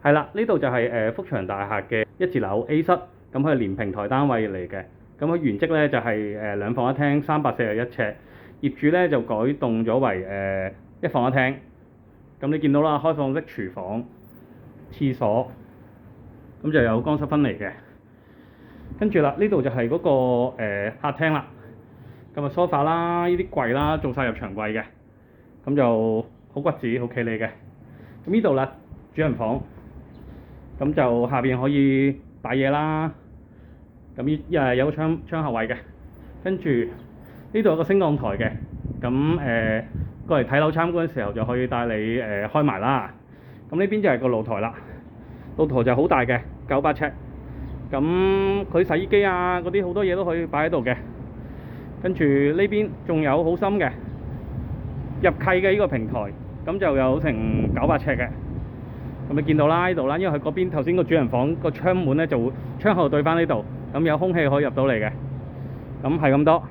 係啦，呢度就係福祥大廈嘅一字樓 A 室，咁佢係連平台單位嚟嘅。咁佢原則咧就係兩房一廳，341尺，業主咧就改動咗為一房一廳。咁你見到啦，開放式廚房、廁所，咁就有乾濕分離嘅。跟住啦，呢度就係嗰個客廳啦。咁啊梳化啦，呢啲櫃啦，做晒入牆櫃嘅，咁就好骨子，好企理嘅。咁呢度啦，主人房，咁就下邊可以擺嘢啦。咁有個窗口位嘅，跟住呢度有個升降台嘅。咁過嚟睇樓參觀嘅時候就可以帶你開埋啦。咁呢邊就係個露台啦，露台就好大嘅，900尺。咁佢洗衣機啊嗰啲好多嘢都可以擺喺度嘅。跟住呢邊仲有好深嘅入契嘅呢個平台，咁就有成900尺嘅。咁你見到啦，呢度啦，因為佢嗰邊頭先個主人房個窗門咧就會窗口對翻呢度，咁有空氣可以入到嚟嘅。咁係咁多。